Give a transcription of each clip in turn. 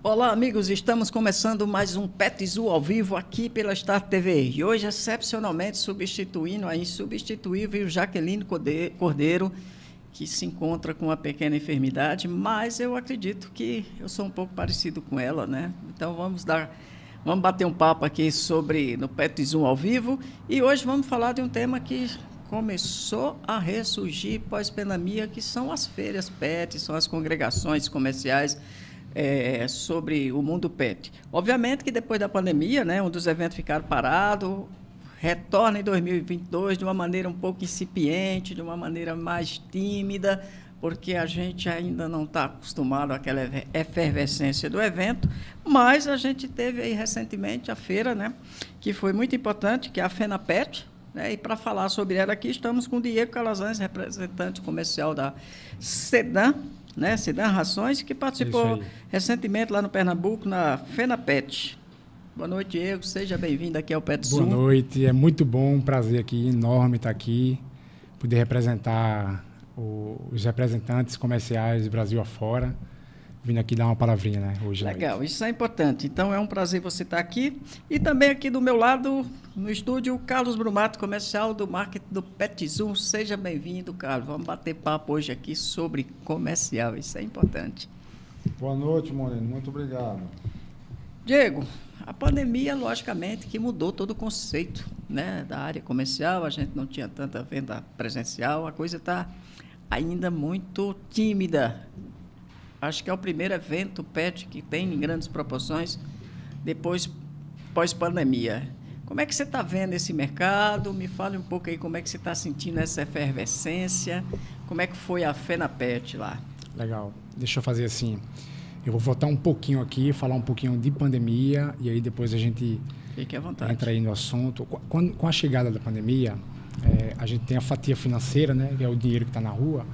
Olá, amigos, estamos começando mais um PetZoo ao vivo aqui pela Star TV. E hoje, excepcionalmente, substituindo a insubstituível Jaqueline Cordeiro, que se encontra com uma pequena enfermidade, mas eu acredito que eu sou um pouco parecido com ela, né? Então, vamos bater um papo aqui no PetZoo ao vivo. E hoje vamos falar de um tema que começou a ressurgir pós-pandemia, que são as feiras pet, são as congregações comerciais, sobre o mundo pet. Obviamente que depois da pandemia, né, um dos eventos ficaram parados, retorna em 2022 de uma maneira um pouco incipiente, de uma maneira mais tímida, porque a gente ainda não está acostumado àquela efervescência do evento, mas a gente teve aí recentemente a feira, né, que foi muito importante, que é a FenaPet, né, e para falar sobre ela aqui estamos com o Diego Calazans, representante comercial da Sedan, né, Sedan Rações, que participou recentemente lá no Pernambuco, na FenaPet. Boa noite, Diego. Seja bem-vindo aqui ao PetZoo. Boa noite. É muito bom, um prazer aqui, enorme estar aqui, poder representar os representantes comerciais do Brasil afora, vindo aqui dar uma palavrinha, né, hoje. Legal, isso é importante. Então, é um prazer você estar aqui. E também aqui do meu lado, no estúdio, o Carlos Brumato, comercial do marketing do PetZoo. Seja bem-vindo, Carlos. Vamos bater papo hoje aqui sobre comercial, isso é importante. Boa noite, Moreno. Muito obrigado. Diego, a pandemia, logicamente, que mudou todo o conceito, né, da área comercial. A gente não tinha tanta venda presencial, a coisa está ainda muito tímida. Acho que é o primeiro evento pet que tem em grandes proporções depois, pós-pandemia. Como é que você está vendo esse mercado? Me fale um pouco aí como é que você está sentindo essa efervescência. Como é que foi a FenaPet lá? Legal. Deixa eu fazer assim. Eu vou voltar um pouquinho aqui, falar um pouquinho de pandemia e aí depois a gente Fique à vontade. Entra aí no assunto. Com a chegada da pandemia, a gente tem a fatia financeira, né, que é o dinheiro que está na rua,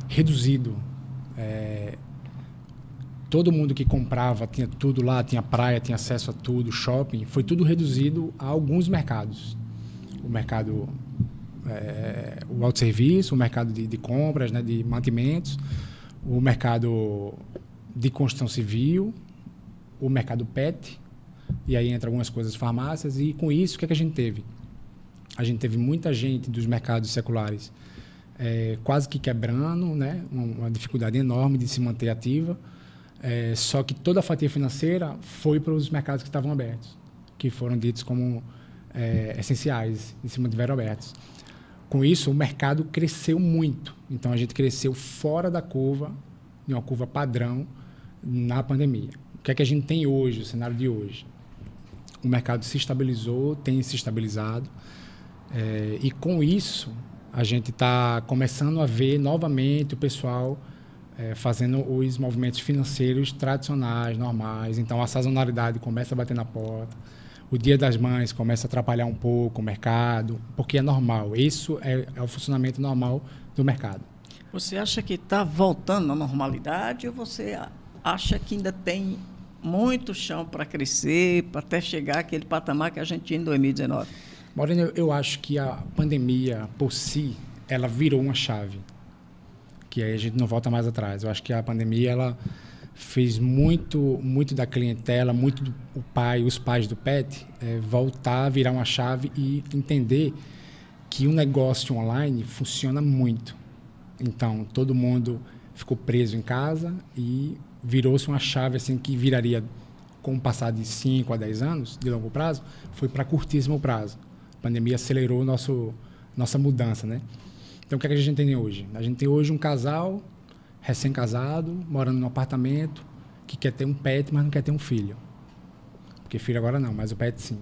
reduzido. Todo mundo que comprava, tinha tudo lá, tinha praia, tinha acesso a tudo, shopping, foi tudo reduzido a alguns mercados. O mercado, o autosserviço, o mercado de compras, né, de mantimentos, o mercado de construção civil, o mercado pet, e aí entra algumas coisas, farmácias, e com isso, o que é que a gente teve? A gente teve muita gente dos mercados seculares quase que quebrando, né, uma dificuldade enorme de se manter ativa. Só que toda a fatia financeira foi para os mercados que estavam abertos, que foram ditos como essenciais e se mantiveram abertos. Com isso, o mercado cresceu muito. Então, a gente cresceu fora da curva, de uma curva padrão, na pandemia. O que é que a gente tem hoje, o cenário de hoje? O mercado se estabilizou, tem se estabilizado, e com isso, a gente está começando a ver novamente o pessoal fazendo os movimentos financeiros tradicionais, normais. Então, a sazonalidade começa a bater na porta. O Dia das Mães começa a atrapalhar um pouco o mercado, porque é normal. Isso é o funcionamento normal do mercado. Você acha que está voltando à normalidade ou você acha que ainda tem muito chão para crescer, para até chegar àquele patamar que a gente tinha em 2019? Moreno, eu acho que a pandemia, por si, ela virou uma chave. Que aí a gente não volta mais atrás. Eu acho que a pandemia ela fez muito da clientela, muito os pais do pet, voltar a virar uma chave e entender que o negócio online funciona muito. Então, todo mundo ficou preso em casa e virou-se uma chave assim, que viraria, com o passar de 5 a 10 anos, de longo prazo, foi para curtíssimo prazo. A pandemia acelerou nossa mudança, né? Então, o que é que a gente tem hoje? A gente tem hoje um casal recém-casado, morando num apartamento, que quer ter um pet, mas não quer ter um filho. Porque filho agora não, mas o pet sim.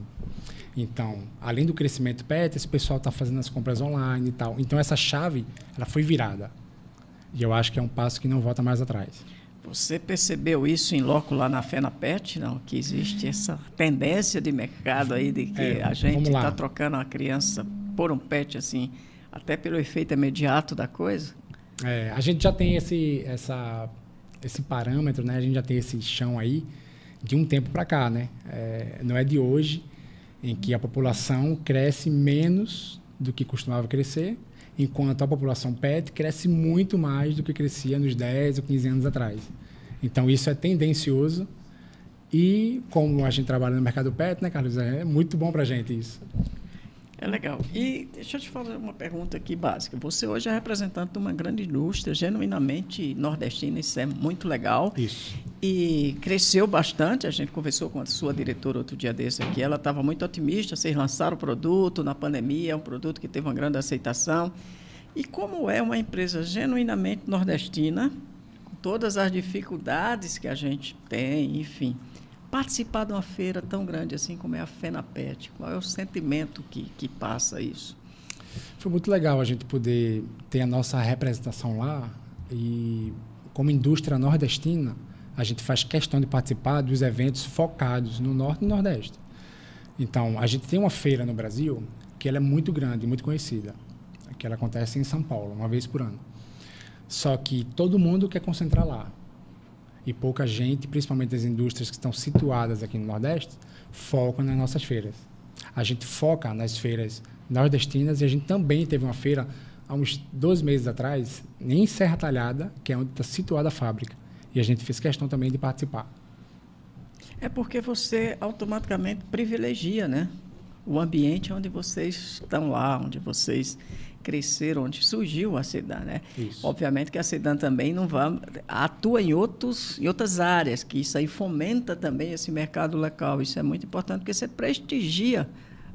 Então, além do crescimento pet, esse pessoal está fazendo as compras online e tal. Então, essa chave, ela foi virada. E eu acho que é um passo que não volta mais atrás. Você percebeu isso em loco lá na FenaPet, não? Que existe essa tendência de mercado aí de que a gente está trocando a criança por um pet, assim, até pelo efeito imediato da coisa? A gente já tem esse parâmetro, né? A gente já tem esse chão aí de um tempo para cá, né? Não é de hoje, em que a população cresce menos do que costumava crescer, enquanto a população pet cresce muito mais do que crescia nos 10 ou 15 anos atrás. Então, isso é tendencioso e, como a gente trabalha no mercado pet, né, Carlos, é muito bom para a gente isso. É legal. E deixa eu te fazer uma pergunta aqui básica. Você hoje é representante de uma grande indústria, genuinamente nordestina, isso é muito legal. Isso. E cresceu bastante. A gente conversou com a sua diretora outro dia desse aqui. Ela estava muito otimista. Vocês lançaram o produto na pandemia, é um produto que teve uma grande aceitação. E como é uma empresa genuinamente nordestina, com todas as dificuldades que a gente tem, enfim, participar de uma feira tão grande assim como é a FenaPet, qual é o sentimento que passa isso? Foi muito legal a gente poder ter a nossa representação lá e, como indústria nordestina, a gente faz questão de participar dos eventos focados no Norte e no Nordeste. Então, a gente tem uma feira no Brasil que ela é muito grande, muito conhecida, que ela acontece em São Paulo, uma vez por ano. Só que todo mundo quer concentrar lá. E pouca gente, principalmente as indústrias que estão situadas aqui no Nordeste, focam nas nossas feiras. A gente foca nas feiras nordestinas e a gente também teve uma feira há uns 2 meses atrás, em Serra Talhada, que é onde está situada a fábrica. E a gente fez questão também de participar. É porque você automaticamente privilegia, né? O ambiente onde vocês estão lá, onde vocês cresceram, onde surgiu a Sedan, né? Isso. Obviamente que a Sedan também não atua em outras áreas, que isso aí fomenta também esse mercado local. Isso é muito importante, porque você prestigia,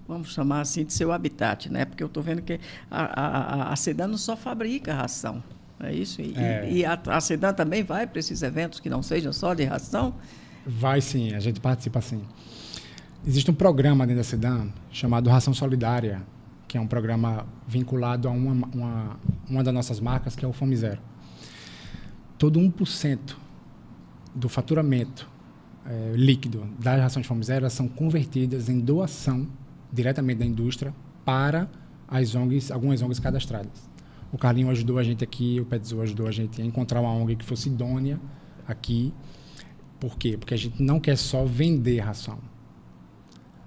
vamos chamar assim, de seu habitat, né? Porque eu estou vendo que a Sedan não só fabrica ração, é isso? E a Sedan também vai para esses eventos que não sejam só de ração? Vai sim, a gente participa sim. Existe um programa dentro da Sedan chamado Ração Solidária, que é um programa vinculado a uma das nossas marcas, que é o Fome Zero. Todo 1% do faturamento líquido das rações Fome Zero são convertidas em doação diretamente da indústria para as ONGs, algumas ONGs cadastradas. O Carlinho ajudou a gente aqui, o Petzu ajudou a gente a encontrar uma ONG que fosse idônea aqui. Por quê? Porque a gente não quer só vender ração.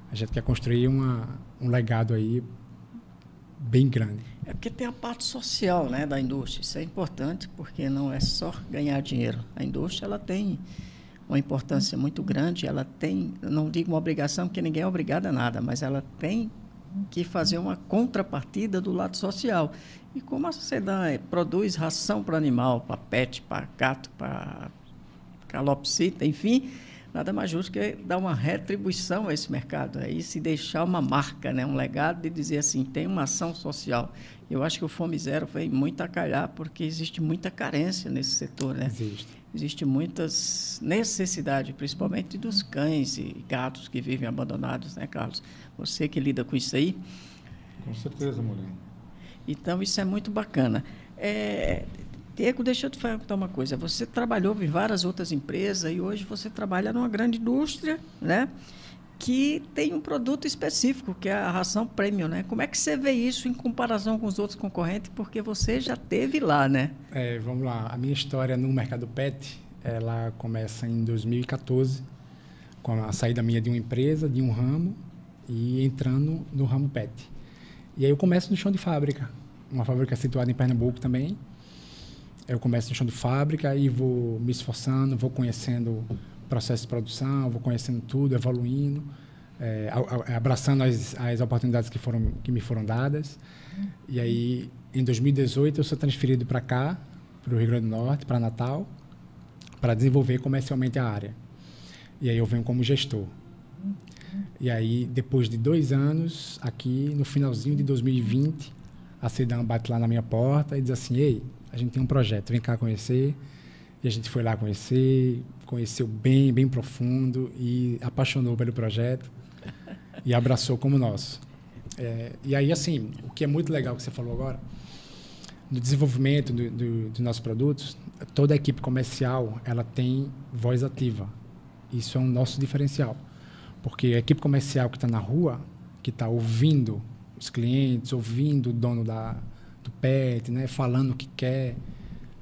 A gente quer construir um legado aí bem grande. É porque tem a parte social, né, da indústria. Isso é importante, porque não é só ganhar dinheiro. A indústria ela tem uma importância muito grande. Ela tem, não digo uma obrigação, porque ninguém é obrigado a nada, mas ela tem que fazer uma contrapartida do lado social. E como a Sedan produz ração para animal, para pet, para gato, para calopsita, enfim, nada mais justo que dar uma retribuição a esse mercado, aí se deixar uma marca, né, um legado de dizer assim, tem uma ação social. Eu acho que o Fome Zero vem muito a calhar, porque existe muita carência nesse setor, né? Existe muitas necessidades, principalmente dos cães e gatos que vivem abandonados, né, Carlos? Você que lida com isso aí. Com certeza, Moreno. Então, isso é muito bacana. Diego, deixa eu te perguntar uma coisa. Você trabalhou em várias outras empresas e hoje você trabalha numa grande indústria, né, que tem um produto específico, que é a ração premium, né? Como é que você vê isso em comparação com os outros concorrentes? Porque você já esteve lá, né? Vamos lá. A minha história no mercado pet, ela começa em 2014, com a saída minha de uma empresa, de um ramo, e entrando no ramo pet. E aí eu começo no chão de fábrica, uma fábrica situada em Pernambuco também. Eu começo no chão de fábrica e vou me esforçando, vou conhecendo o processo de produção, vou conhecendo tudo, evoluindo, abraçando as oportunidades que me foram dadas. E aí, em 2018, eu sou transferido para cá, para o Rio Grande do Norte, para Natal, para desenvolver comercialmente a área. E aí eu venho como gestor. E aí, depois de 2 anos, aqui no finalzinho de 2020, a Sedan bate lá na minha porta e diz assim, ei, a gente tem um projeto, vem cá conhecer. E a gente foi lá conheceu bem, bem profundo e apaixonou pelo projeto e abraçou como nosso. E aí, assim, o que é muito legal que você falou agora, no desenvolvimento dos nossos produtos, toda a equipe comercial ela tem voz ativa. Isso é um nosso diferencial. Porque a equipe comercial que está na rua, que está ouvindo os clientes, ouvindo o dono do pet, né, falando o que quer,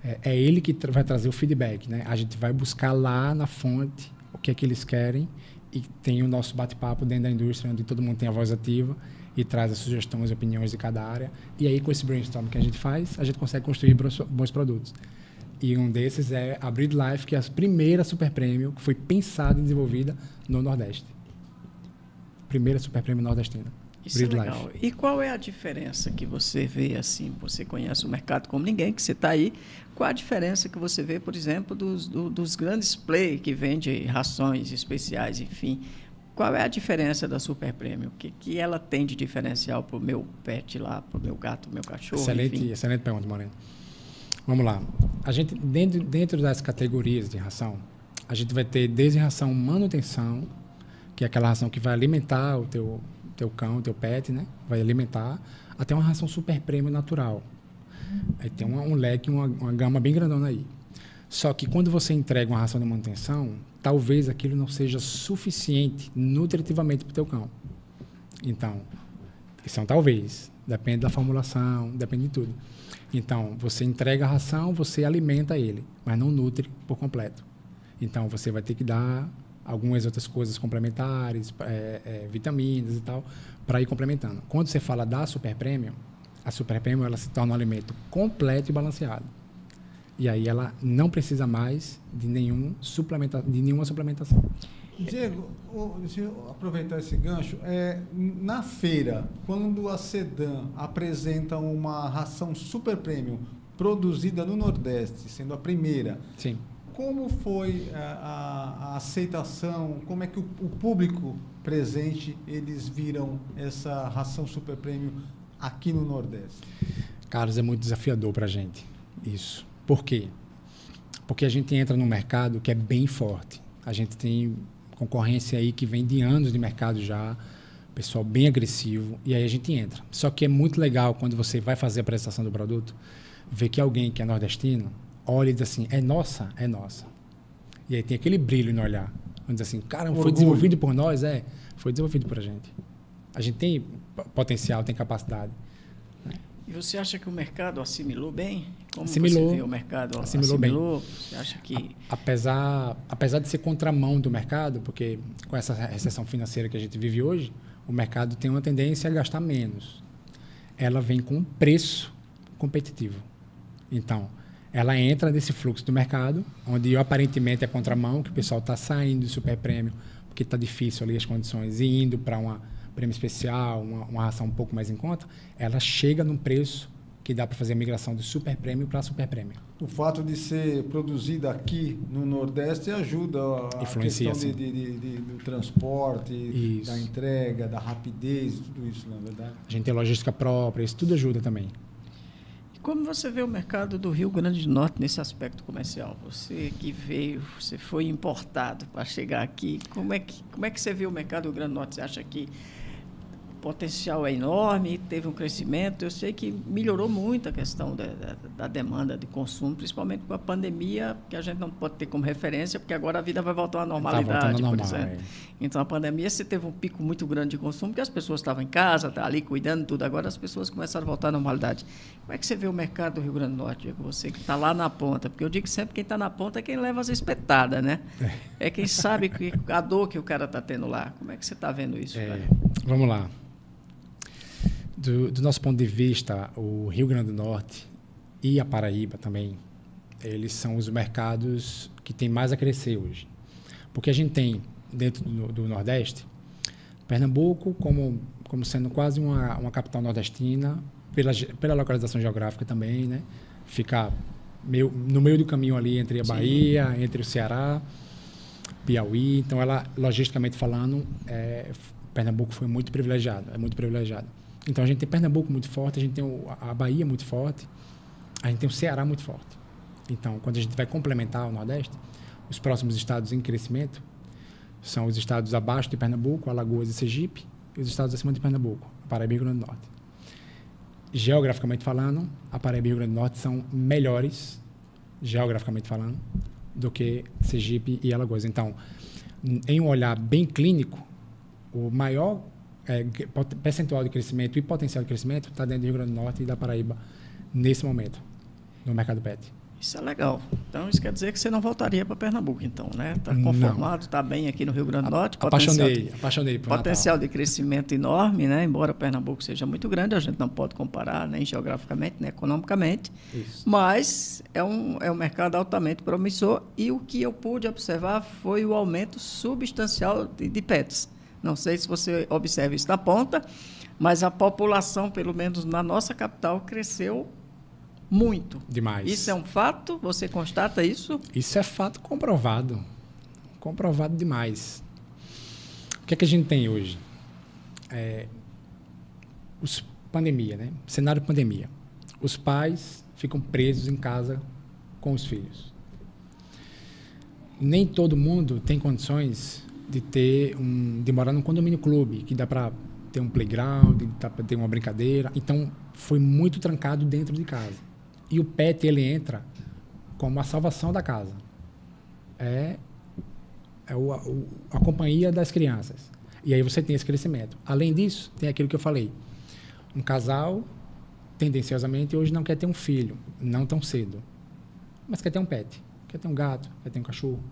é ele que vai trazer o feedback. Né? A gente vai buscar lá na fonte o que é que eles querem e tem o nosso bate-papo dentro da indústria, onde todo mundo tem a voz ativa e traz as sugestões e opiniões de cada área. E aí, com esse brainstorm que a gente faz, a gente consegue construir bons produtos. E um desses é a Breed Life, que é a primeira super prêmio que foi pensada e desenvolvida no Nordeste. Primeira super prêmio nordestina. Isso Breed é legal. Life. E qual é a diferença que você vê, assim, você conhece o mercado como ninguém, que você está aí, qual a diferença que você vê, por exemplo, dos grandes play que vendem rações especiais, enfim? Qual é a diferença da Super Prêmio? O que ela tem de diferencial para o meu pet lá, para o meu gato, meu cachorro? Excelente pergunta, Moreno. Vamos lá. A gente, dentro das categorias de ração, a gente vai ter desde ração manutenção, que é aquela ração que vai alimentar o teu cão, o teu pet, né? Vai alimentar, até uma ração Super Prêmio natural. Aí tem um leque, uma gama bem grandona aí. Só que quando você entrega uma ração de manutenção, talvez aquilo não seja suficiente nutritivamente para o teu cão. Então, isso é um talvez. Depende da formulação, depende de tudo. Então, você entrega a ração, você alimenta ele, mas não nutre por completo. Então, você vai ter que dar algumas outras coisas complementares, vitaminas e tal, para ir complementando. Quando você fala da Super Premium, a Super Premium ela se torna um alimento completo e balanceado. E aí ela não precisa mais de nenhuma suplementação. Diego, deixa eu aproveitar esse gancho. Na feira, quando a Sedan apresenta uma ração Super Premium produzida no Nordeste, sendo a primeira, sim, como foi a aceitação? Como é que o público presente, eles viram essa ração Super Premium aqui no Nordeste? Carlos, é muito desafiador para a gente isso. Por quê? Porque a gente entra num mercado que é bem forte. A gente tem concorrência aí que vem de anos de mercado já, pessoal bem agressivo, e aí a gente entra. Só que é muito legal quando você vai fazer a apresentação do produto, ver que alguém que é nordestino olha e diz assim, é nossa. E aí tem aquele brilho no olhar. Vamos dizer assim, cara, foi desenvolvido por nós? Foi desenvolvido por a gente. A gente tem potencial, tem capacidade. E você acha que o mercado assimilou bem? Como assimilou, você vê o mercado assimilou bem. Você acha que... Apesar de ser contramão do mercado, porque com essa recessão financeira que a gente vive hoje, o mercado tem uma tendência a gastar menos. Ela vem com um preço competitivo. Então, ela entra nesse fluxo do mercado, onde aparentemente é contramão, que o pessoal está saindo do super prêmio, porque está difícil ali as condições, e indo para uma prêmio especial, uma ração um pouco mais em conta, ela chega num preço que dá para fazer a migração do super prêmio para super prêmio. O fato de ser produzida aqui no Nordeste ajuda a questão do transporte, isso, da entrega, da rapidez, tudo isso, na verdade. A gente tem logística própria, isso tudo ajuda também. E como você vê o mercado do Rio Grande do Norte nesse aspecto comercial? Você que veio, você foi importado para chegar aqui, como é que você vê o mercado do Rio Grande do Norte? Você acha que o potencial é enorme, teve um crescimento? Eu sei que melhorou muito a questão da demanda de consumo, principalmente com a pandemia, que a gente não pode ter como referência, porque agora a vida vai voltar à normalidade, por exemplo. Então, a pandemia, você teve um pico muito grande de consumo, porque as pessoas estavam em casa, ali cuidando de tudo. Agora as pessoas começaram a voltar à normalidade. Como é que você vê o mercado do Rio Grande do Norte, Diego? Você que está lá na ponta, porque eu digo sempre que quem está na ponta é quem leva as espetadas, né? É quem sabe a dor que o cara está tendo lá. Como é que você está vendo isso? Vamos lá. Do nosso ponto de vista, o Rio Grande do Norte e a Paraíba também, eles são os mercados que têm mais a crescer hoje. Porque a gente tem, dentro do Nordeste, Pernambuco como sendo quase uma capital nordestina, pela localização geográfica também, né? Fica no meio do caminho ali entre a Bahia, entre o Ceará, Piauí. Então, ela, logisticamente falando, Pernambuco foi muito privilegiado, é muito privilegiado. Então, a gente tem Pernambuco muito forte, a gente tem a Bahia muito forte, a gente tem o Ceará muito forte. Então, quando a gente vai complementar o Nordeste, os próximos estados em crescimento são os estados abaixo de Pernambuco, Alagoas e Sergipe, e os estados acima de Pernambuco, Paraíba e Rio Grande do Norte. Geograficamente falando, a Paraíba e Rio Grande do Norte são melhores, geograficamente falando, do que Sergipe e Alagoas. Então, em um olhar bem clínico, o maior percentual de crescimento e potencial de crescimento está dentro do Rio Grande do Norte e da Paraíba nesse momento, no mercado PET. Isso é legal. Então, isso quer dizer que você não voltaria para Pernambuco, então, né? Está conformado, está bem aqui no Rio Grande do Norte. Apaixonei por potencial de crescimento enorme, né? Embora Pernambuco seja muito grande, a gente não pode comparar nem geograficamente, nem economicamente. Isso. Mas é um mercado altamente promissor e o que eu pude observar foi o aumento substancial de pets. Não sei se você observa isso na ponta, mas a população, pelo menos na nossa capital, cresceu muito. Demais. Isso é um fato? Você constata isso? Isso é fato comprovado. Comprovado demais. O que é que a gente tem hoje? Pandemia, né? Cenário de pandemia. Os pais ficam presos em casa com os filhos. Nem todo mundo tem condições de morar num condomínio clube, que dá para ter um playground, dá para ter uma brincadeira. Então, foi muito trancado dentro de casa. E o pet, ele entra como a salvação da casa. A companhia das crianças. E aí você tem esse crescimento. Além disso, tem aquilo que eu falei. Um casal, tendenciosamente, hoje não quer ter um filho, não tão cedo. Mas quer ter um pet. Quer ter um gato, quer ter um cachorro.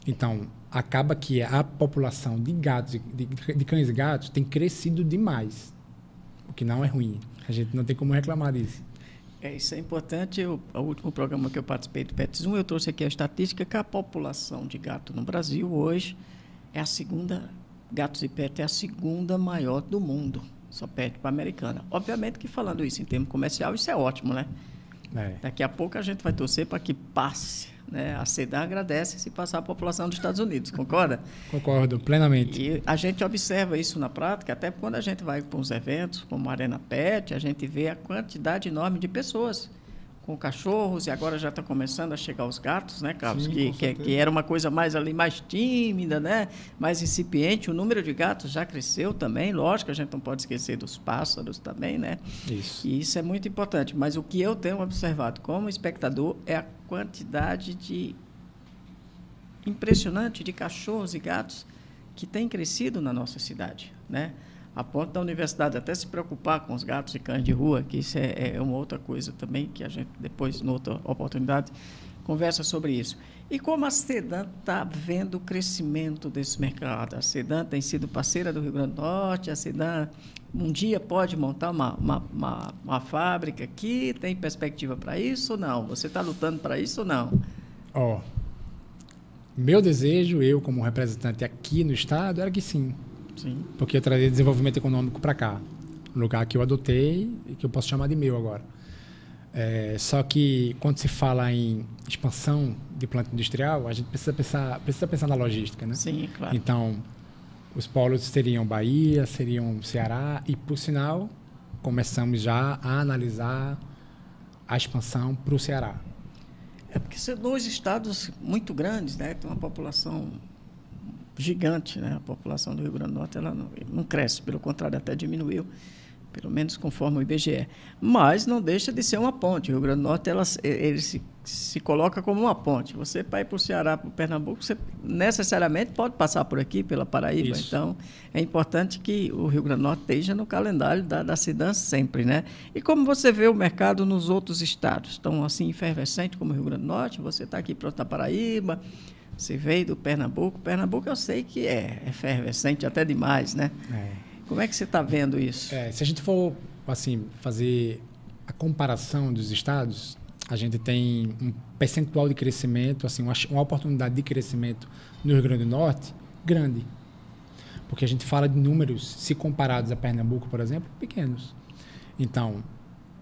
Então, acaba que a população de gatos, de cães e gatos, tem crescido demais. O que não é ruim. A gente não tem como reclamar disso. Isso é importante. O último programa que eu participei do Pets 1, eu trouxe aqui a estatística que a população de gato no Brasil hoje é a segunda, gatos e pet é a segunda maior do mundo, só perde para a americana. Obviamente que falando isso em termos comercial, isso é ótimo, né? Daqui a pouco a gente vai torcer para que passe, né? A SEDAM agradece se passar a população dos Estados Unidos, concorda? Concordo, plenamente. E a gente observa isso na prática, até quando a gente vai para uns eventos como a Arena Pet, a gente vê a quantidade enorme de pessoas com cachorros, e agora já está começando a chegar os gatos, né, Carlos? Sim, que era uma coisa mais ali, mais tímida, né? Mais incipiente. O número de gatos já cresceu também, lógico, a gente não pode esquecer dos pássaros também, né? Isso. E isso é muito importante. Mas o que eu tenho observado como espectador é a quantidade impressionante de cachorros e gatos que tem crescido na nossa cidade, né? A ponto da universidade até se preocupar com os gatos e cães de rua, que isso é uma outra coisa também, que a gente depois, noutra oportunidade, conversa sobre isso. E como a SEDAM está vendo o crescimento desse mercado? A SEDAM tem sido parceira do Rio Grande do Norte, a SEDAM um dia pode montar uma fábrica aqui, tem perspectiva para isso ou não? Você está lutando para isso ou não? Meu desejo, eu como representante aqui no estado, era que sim. Sim. Porque eu trazer desenvolvimento econômico para cá. Um lugar que eu adotei e que eu posso chamar de meu agora. Só que quando se fala em expansão de planta industrial, a gente precisa pensar na logística, né? Sim, claro. Então, os polos seriam Bahia, seriam Ceará e, por sinal, começamos já a analisar a expansão para o Ceará. Porque são dois estados muito grandes, né? Tem uma população gigante, né? A população do Rio Grande do Norte ela não cresce, pelo contrário, até diminuiu, pelo menos conforme o IBGE. Mas não deixa de ser uma ponte. O Rio Grande do Norte ele se coloca como uma ponte. Você, para ir para o Ceará, para o Pernambuco, você necessariamente pode passar por aqui, pela Paraíba. Isso. Então, é importante que o Rio Grande do Norte esteja no calendário da SEDAM sempre, né? E como você vê o mercado nos outros estados? Tão assim, efervescente como o Rio Grande do Norte? Você está aqui pronto na Paraíba, você veio do Pernambuco. Pernambuco eu sei que é efervescente até demais, né? Como é que você está vendo isso? Se a gente for assim, fazer a comparação dos estados, a gente tem um percentual de crescimento, assim, uma oportunidade de crescimento no Rio Grande do Norte grande. Porque a gente fala de números, se comparados a Pernambuco, por exemplo, pequenos. Então,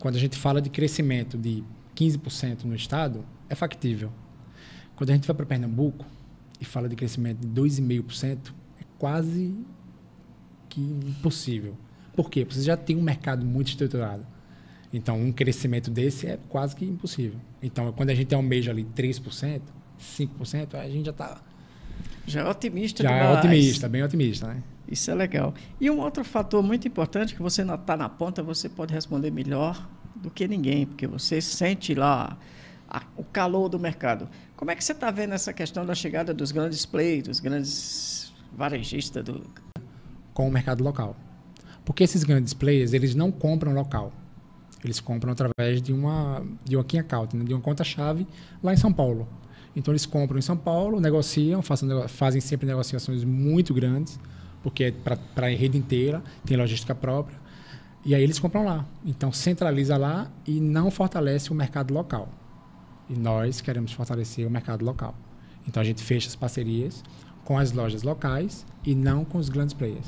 quando a gente fala de crescimento de 15% no estado, é factível. Quando a gente vai para Pernambuco e fala de crescimento de 2,5%, é quase que impossível. Por quê? Porque você já tem um mercado muito estruturado. Então, um crescimento desse é quase que impossível. Então, quando a gente almeja ali 3%, 5%, a gente já está... Já é otimista Já demais. é otimista, bem otimista, né? Isso é legal. E um outro fator muito importante que você está na ponta, você pode responder melhor do que ninguém, porque você sente lá o calor do mercado. Como é que você está vendo essa questão da chegada dos grandes players, dos grandes varejistas? Com o mercado local. Porque esses grandes players, eles não compram local. Eles compram através de uma key account, né? De uma conta-chave lá em São Paulo. Então, eles compram em São Paulo, negociam, fazem sempre negociações muito grandes, porque é para a rede inteira, tem logística própria, e aí eles compram lá. Então, centraliza lá e não fortalece o mercado local. E nós queremos fortalecer o mercado local. Então, a gente fecha as parcerias com as lojas locais e não com os grandes players.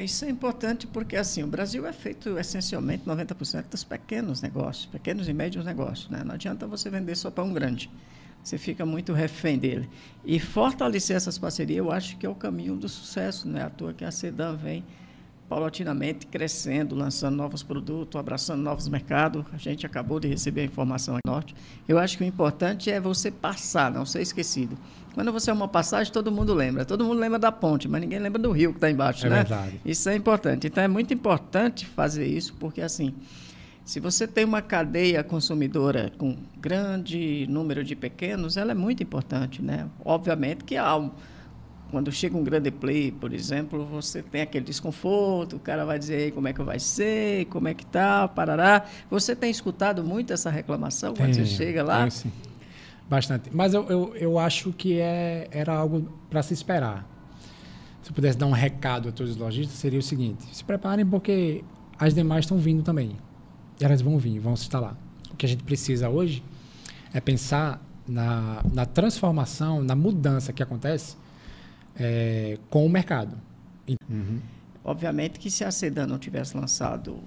Isso é importante porque assim, o Brasil é feito essencialmente 90% dos pequenos negócios, pequenos e médios negócios, né? Não adianta você vender só para um grande. Você fica muito refém dele. E fortalecer essas parcerias, eu acho que é o caminho do sucesso, não é à toa que a Sedan vem paulatinamente crescendo, lançando novos produtos, abraçando novos mercados. A gente acabou de receber a informação aqui no Norte. Eu acho que o importante é você passar, não ser esquecido. Quando você é uma passagem, todo mundo lembra. Todo mundo lembra da ponte, mas ninguém lembra do rio que está embaixo, né? É verdade. Isso é importante. Então, é muito importante fazer isso, porque, assim, se você tem uma cadeia consumidora com grande número de pequenos, ela é muito importante, né? Obviamente que quando chega um grande play, por exemplo, você tem aquele desconforto, o cara vai dizer como é que vai ser, como é que tá, parará. Você tem escutado muito essa reclamação quando você chega lá? Sim. Bastante. Mas eu acho que era algo para se esperar. Se eu pudesse dar um recado a todos os lojistas, seria o seguinte: se preparem porque as demais estão vindo também. E elas vão vir, vão se instalar. O que a gente precisa hoje é pensar na transformação, na mudança que acontece com o mercado. Uhum. Obviamente que se a Sedan não tivesse lançado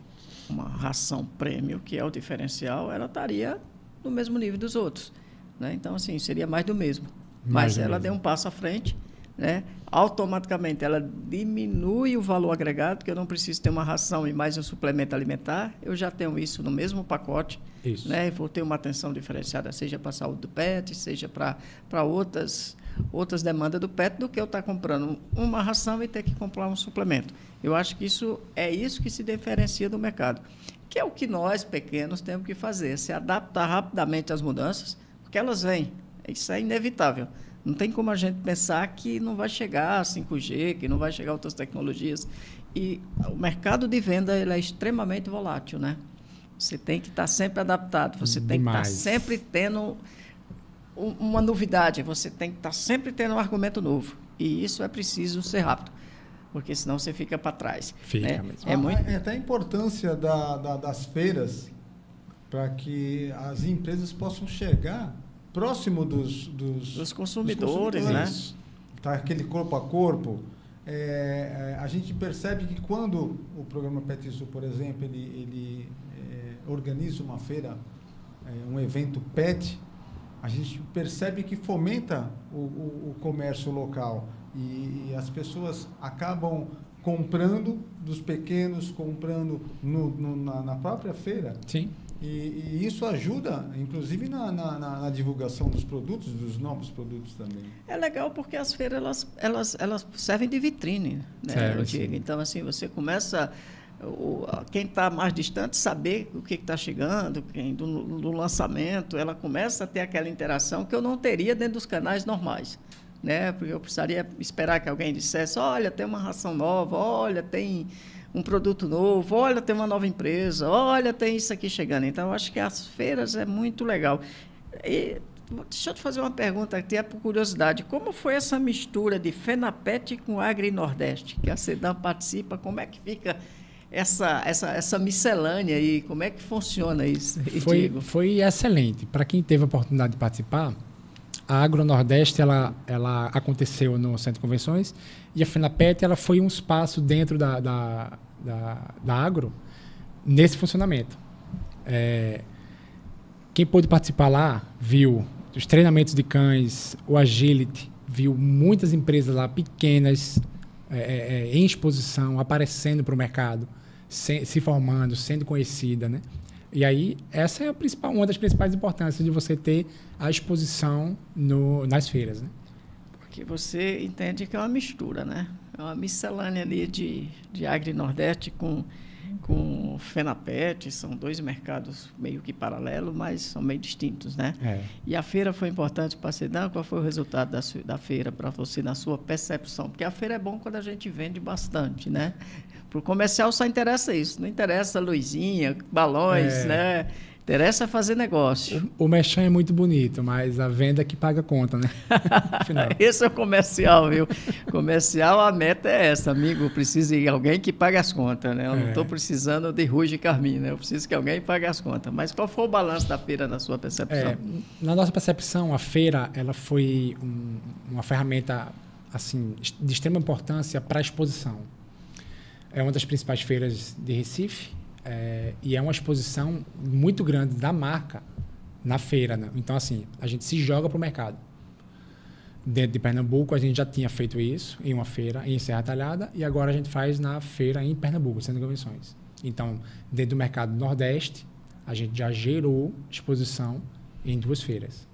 uma ração prêmio, que é o diferencial, ela estaria no mesmo nível dos outros, né? Então, assim, seria mais do mesmo. Mas ela deu um passo à frente, né? Automaticamente ela diminui o valor agregado, que eu não preciso ter uma ração e mais um suplemento alimentar, eu já tenho isso no mesmo pacote, né? E vou ter uma atenção diferenciada, seja para a saúde do pet, seja para outras demandas do pet, do que eu estar comprando uma ração e ter que comprar um suplemento. Eu acho que isso que se diferencia do mercado, que é o que nós, pequenos, temos que fazer, se adaptar rapidamente às mudanças, porque elas vêm, isso é inevitável. Não tem como a gente pensar que não vai chegar a 5G, que não vai chegar outras tecnologias. E o mercado de venda ele é extremamente volátil, né? Você tem que estar sempre adaptado, você tem que estar sempre tendo uma novidade, você tem que estar sempre tendo um argumento novo. E isso é preciso ser rápido, porque senão você fica para trás. Fica mesmo. É até a importância das feiras para que as empresas possam chegar próximo dos consumidores, né? Tá, aquele corpo a corpo. A gente percebe que quando o programa PetSul, por exemplo, ele organiza uma feira, um evento PET, a gente percebe que fomenta o comércio local e as pessoas acabam comprando dos pequenos, comprando na própria feira. Sim. E isso ajuda, inclusive, na divulgação dos produtos, dos novos produtos também. É legal porque as feiras elas servem de vitrine, né, Diego? Então, assim, você começa, quem está mais distante, saber o que está chegando, do lançamento, ela começa a ter aquela interação que eu não teria dentro dos canais normais, né? Porque eu precisaria esperar que alguém dissesse, olha, tem uma ração nova, olha, tem um produto novo, olha, tem uma nova empresa, olha, tem isso aqui chegando. Então, eu acho que as feiras é muito legal. E deixa eu te fazer uma pergunta, até por curiosidade. Como foi essa mistura de FENAPET com Agri Nordeste, que a Sedan participa? Como é que fica essa miscelânea aí? Como é que funciona isso, Diego? Foi excelente. Para quem teve a oportunidade de participar, a Agro Nordeste ela aconteceu no Centro de Convenções e a FENAPET ela foi um espaço dentro da Agro nesse funcionamento. Quem pôde participar lá viu os treinamentos de cães, o agility, viu muitas empresas lá pequenas em exposição, aparecendo para o mercado, se formando, sendo conhecida, né? E aí, essa é uma das principais importâncias de você ter a exposição nas feiras, né? Porque você entende que é uma mistura, né? É uma miscelânea ali de Agri Nordeste com FENAPET, são dois mercados meio que paralelos, mas são meio distintos, né? E a feira foi importante para a Sedan. Qual foi o resultado da feira para você, na sua percepção? Porque a feira é bom quando a gente vende bastante, né? Para o comercial só interessa isso, não interessa luzinha, balões, né? Interessa fazer negócio. O merchan é muito bonito, mas a venda que paga a conta, né? Esse é o comercial, viu? Comercial, a meta é essa, amigo. Precisa de alguém que pague as contas, né? Eu não estou precisando de Ruge e Carmim, né? Eu preciso que alguém pague as contas. Mas qual foi o balanço da feira na sua percepção? Na nossa percepção, a feira ela foi uma ferramenta assim, de extrema importância para a exposição. É uma das principais feiras de Recife. E é uma exposição muito grande da marca na feira, né? Então, assim, a gente se joga para o mercado. Dentro de Pernambuco, a gente já tinha feito isso em uma feira em Serra Talhada e agora a gente faz na feira em Pernambuco, Centro de Convenções. Então, dentro do mercado Nordeste, a gente já gerou exposição em 2 feiras.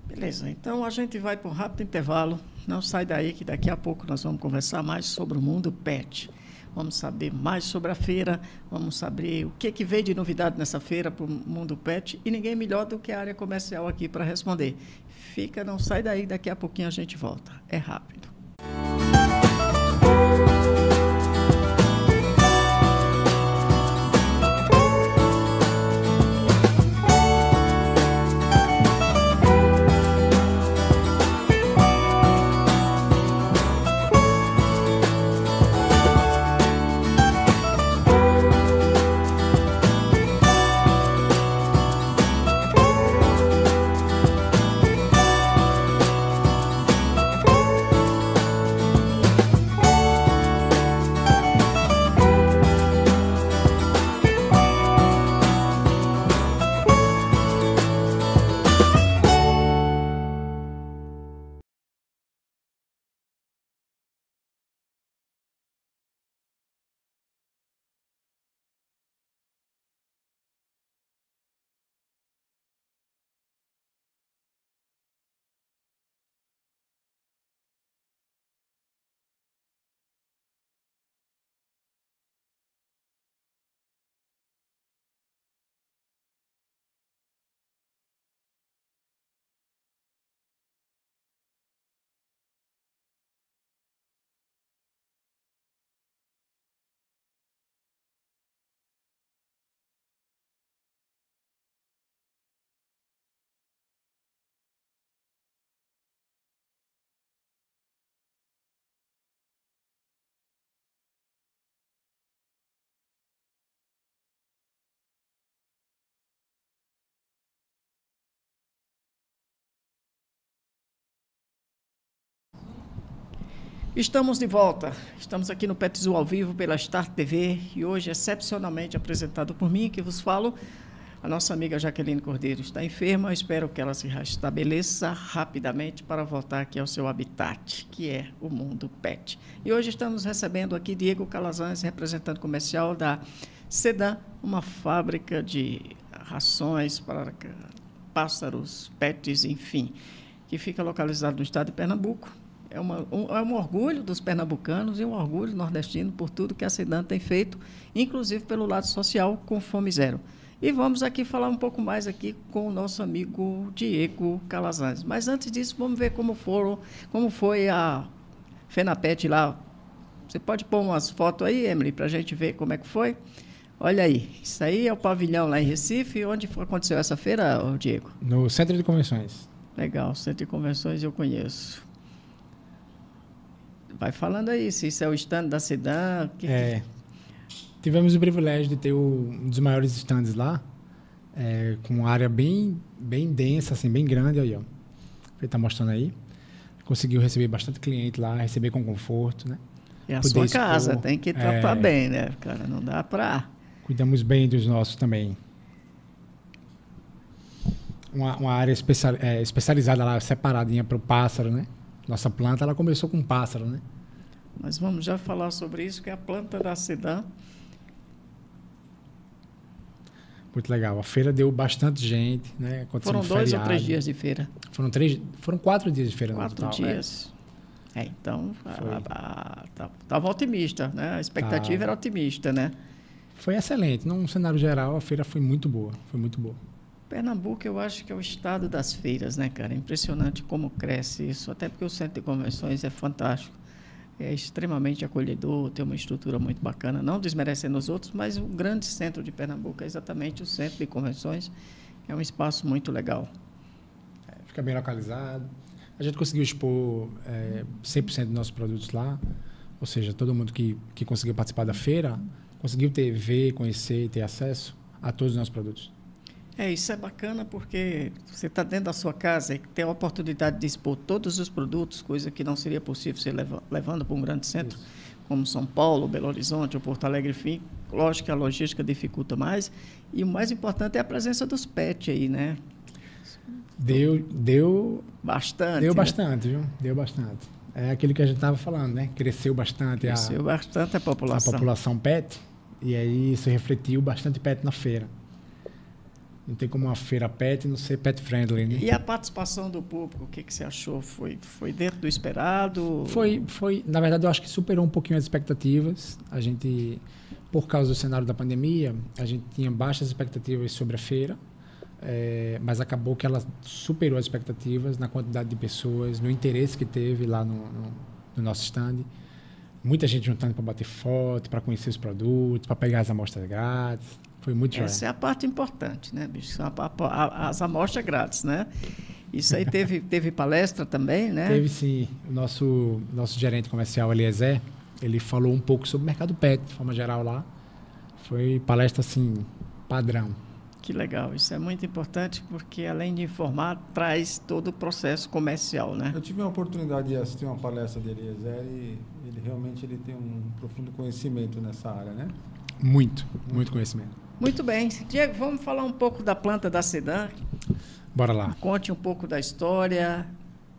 Beleza, então a gente vai para um rápido intervalo. Não sai daí que daqui a pouco nós vamos conversar mais sobre o mundo pet. Vamos saber mais sobre a feira, vamos saber o que veio de novidade nessa feira para o mundo pet, e ninguém melhor do que a área comercial aqui para responder. Não sai daí, daqui a pouquinho a gente volta. É rápido. Estamos de volta. Estamos aqui no PetZoo ao vivo pela Start TV e hoje, excepcionalmente apresentado por mim, que vos falo, a nossa amiga Jaqueline Cordeiro está enferma. Eu espero que ela se restabeleça rapidamente para voltar aqui ao seu habitat, que é o mundo pet. E hoje estamos recebendo aqui Diego Calazans, representante comercial da Sedan, uma fábrica de rações para pássaros, pets, enfim, que fica localizado no estado de Pernambuco. É um orgulho dos pernambucanos e um orgulho nordestino por tudo que a Sedan tem feito, inclusive pelo lado social, com Fome Zero. E vamos aqui falar um pouco mais aqui com o nosso amigo Diego Calazans. Mas antes disso, vamos ver como foi a FENAPET lá. Você pode pôr umas fotos aí, Emily, para a gente ver como é que foi? Olha aí, isso aí é o pavilhão lá em Recife. Onde aconteceu essa feira, Diego? No Centro de Convenções. Legal, Centro de Convenções eu conheço. Vai falando aí, se isso é o stand da Sedan. Tivemos o privilégio de ter um dos maiores stands lá, com uma área bem densa, assim, bem grande. Aí, ó. Ele está mostrando aí. Conseguiu receber bastante cliente lá, receber com conforto, né? É a sua casa, tem que tratar bem, né, cara? Não dá para... Cuidamos bem dos nossos também. Uma área especializada lá, separadinha para o pássaro, né? Nossa planta, ela começou com um pássaro, né? Mas vamos já falar sobre isso, que a planta da Sedan Muito legal. A feira deu bastante gente, né? Aconteceu Foram um 2 ou feriado. 3 dias de feira? Foram 4 dias de feira no 4 total. dias. Então, estava otimista, né? A expectativa era otimista, né? Foi excelente. Num cenário geral, a feira foi muito boa. Foi muito boa. Pernambuco, eu acho que é o estado das feiras, né, cara? Impressionante como cresce isso, até porque o centro de convenções é fantástico. É extremamente acolhedor, tem uma estrutura muito bacana, não desmerecendo os outros, mas o grande centro de Pernambuco é exatamente o centro de convenções. É um espaço muito legal. Fica bem localizado. A gente conseguiu expor 100% dos nossos produtos lá, ou seja, todo mundo que conseguiu participar da feira conseguiu ver, conhecer, ter acesso a todos os nossos produtos. Isso é bacana porque você está dentro da sua casa e tem a oportunidade de expor todos os produtos, coisa que não seria possível você levando para um grande centro, como São Paulo, Belo Horizonte ou Porto Alegre, enfim. Lógico que a logística dificulta mais. E o mais importante é a presença dos pets aí, né? Deu bastante. Deu né? bastante, viu? Deu bastante. É aquilo que a gente estava falando, né? Cresceu bastante Bastante a população. A população pet. E aí isso refletiu bastante pet na feira. Não tem como uma feira pet não ser pet friendly, né? E a participação do público, o que você achou? Foi dentro do esperado? Foi. Na verdade, eu acho que superou um pouquinho as expectativas. A gente, por causa do cenário da pandemia, a gente tinha baixas expectativas sobre a feira, mas acabou que ela superou as expectativas na quantidade de pessoas, no interesse que teve lá no nosso stand. Muita gente juntando para bater foto, para conhecer os produtos, para pegar as amostras grátis. Foi muito joia. Essa é a parte importante, né, bicho? São as amostras grátis, né? Isso aí teve palestra também, né? Teve sim. O nosso gerente comercial, Eliezer, ele falou um pouco sobre o mercado pet, de forma geral lá. Foi palestra, assim, padrão. Que legal. Isso é muito importante porque, além de informar, traz todo o processo comercial, né? Eu tive a oportunidade de assistir uma palestra de Eliezer e ele tem um profundo conhecimento nessa área, né? Muito conhecimento. Muito bem. Diego, vamos falar um pouco da planta da Sedan? Bora lá. Conte um pouco da história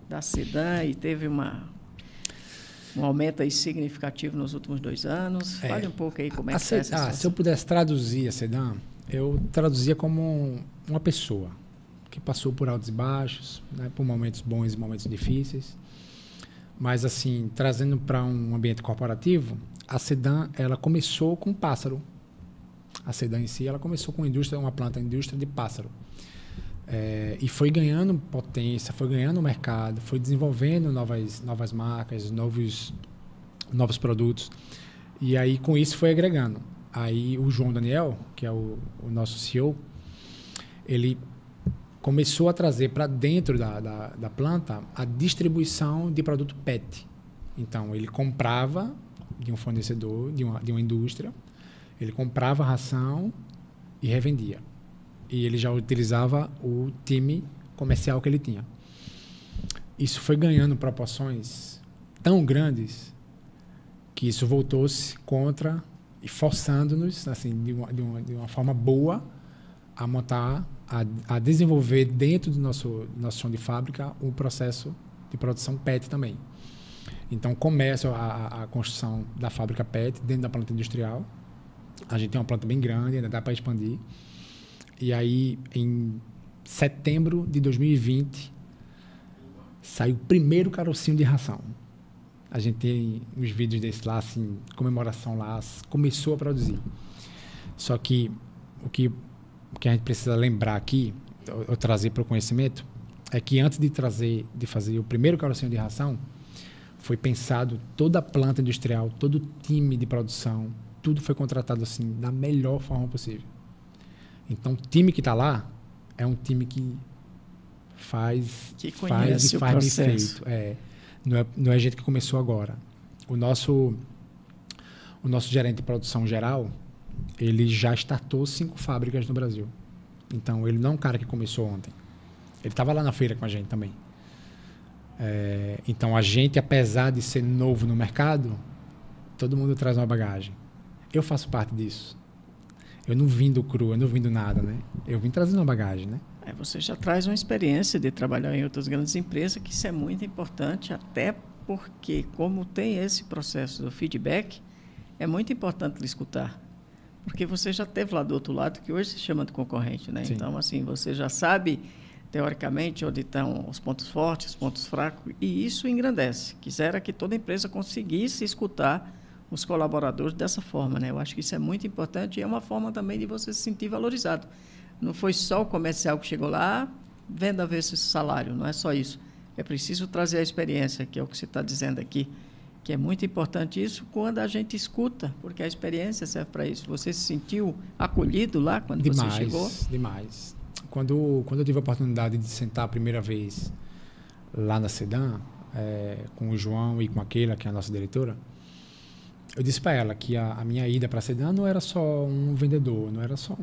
da Sedan e teve um aumento aí significativo nos últimos 2 anos. Fale um pouco aí como é que é essa situação. Se eu pudesse traduzir a Sedan, eu traduzia como uma pessoa que passou por altos e baixos, né, por momentos bons e momentos difíceis. Mas, assim, trazendo para um ambiente corporativo, a Sedan, ela começou com pássaro. A Sedan em si, ela começou com uma planta indústria de pássaro. E foi ganhando potência, foi ganhando mercado, foi desenvolvendo novas marcas, novos produtos. E aí, com isso, foi agregando. Aí, o João Daniel, que é o nosso CEO, ele começou a trazer para dentro da planta a distribuição de produto PET. Então, ele comprava de um fornecedor, de uma indústria, ele comprava a ração e revendia. E ele já utilizava o time comercial que ele tinha. Isso foi ganhando proporções tão grandes que isso voltou-se contra e forçando-nos, assim, de uma forma boa, a montar, a desenvolver dentro do nosso chão de fábrica um processo de produção PET também. Então, começa a construção da fábrica PET dentro da planta industrial. A gente tem uma planta bem grande, ainda dá para expandir. E aí, em setembro de 2020, saiu o primeiro carocinho de ração. A gente tem uns vídeos desse lá, assim, comemoração lá, começou a produzir. Só que o que a gente precisa lembrar aqui, ou trazer para o conhecimento, é que antes de fazer o primeiro carocinho de ração, foi pensado toda a planta industrial, todo o time de produção, tudo foi contratado assim da melhor forma possível. Então, o time que está lá é um time que faz bem feito. Não é gente que começou agora. O nosso gerente de produção geral, ele já startou 5 fábricas no Brasil. Então, ele não é um cara que começou ontem. Ele estava lá na feira com a gente também. Então, a gente, apesar de ser novo no mercado, todo mundo traz uma bagagem. Eu faço parte disso. Eu não vim do cru, eu não vim do nada, né? Eu vim trazendo uma bagagem, né? Você já traz uma experiência de trabalhar em outras grandes empresas, que isso é muito importante, até porque, como tem esse processo do feedback, é muito importante escutar. Porque você já esteve lá do outro lado, que hoje se chama de concorrente, né? Sim. Então, assim, você já sabe, teoricamente, onde estão os pontos fortes, os pontos fracos, e isso engrandece. Quisera que toda empresa conseguisse escutar os colaboradores dessa forma, né? Eu acho que isso é muito importante e é uma forma também de você se sentir valorizado. Não foi só o comercial que chegou lá, venda versus salário, não é só isso. É preciso trazer a experiência, que é o que você está dizendo aqui, que é muito importante isso quando a gente escuta, porque a experiência serve para isso. Você se sentiu acolhido lá quando você chegou? Demais. Quando eu tive a oportunidade de sentar a primeira vez lá na Sedan, com o João e com a Keila, que é a nossa diretora, eu disse para ela que a minha ida para a Sedan não era só um vendedor, não era só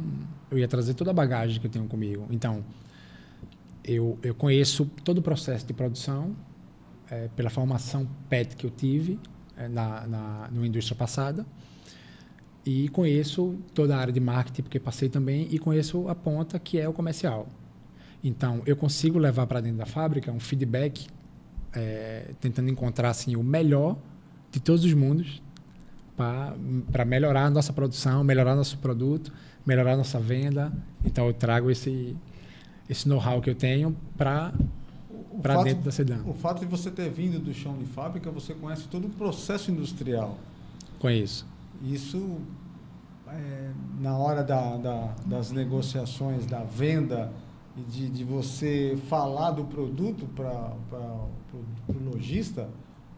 eu ia trazer toda a bagagem que eu tenho comigo. Então, eu conheço todo o processo de produção, pela formação PET que eu tive na indústria passada, e conheço toda a área de marketing, porque passei também, e conheço a ponta, que é o comercial. Então, eu consigo levar para dentro da fábrica um feedback, tentando encontrar assim, o melhor de todos os mundos, para melhorar a nossa produção, melhorar nosso produto, melhorar nossa venda. Então, eu trago esse know-how que eu tenho para dentro da Sedan. O fato de você ter vindo do chão de fábrica, você conhece todo o processo industrial. Conheço. Isso, na hora das negociações, da venda, e de você falar do produto para o lojista,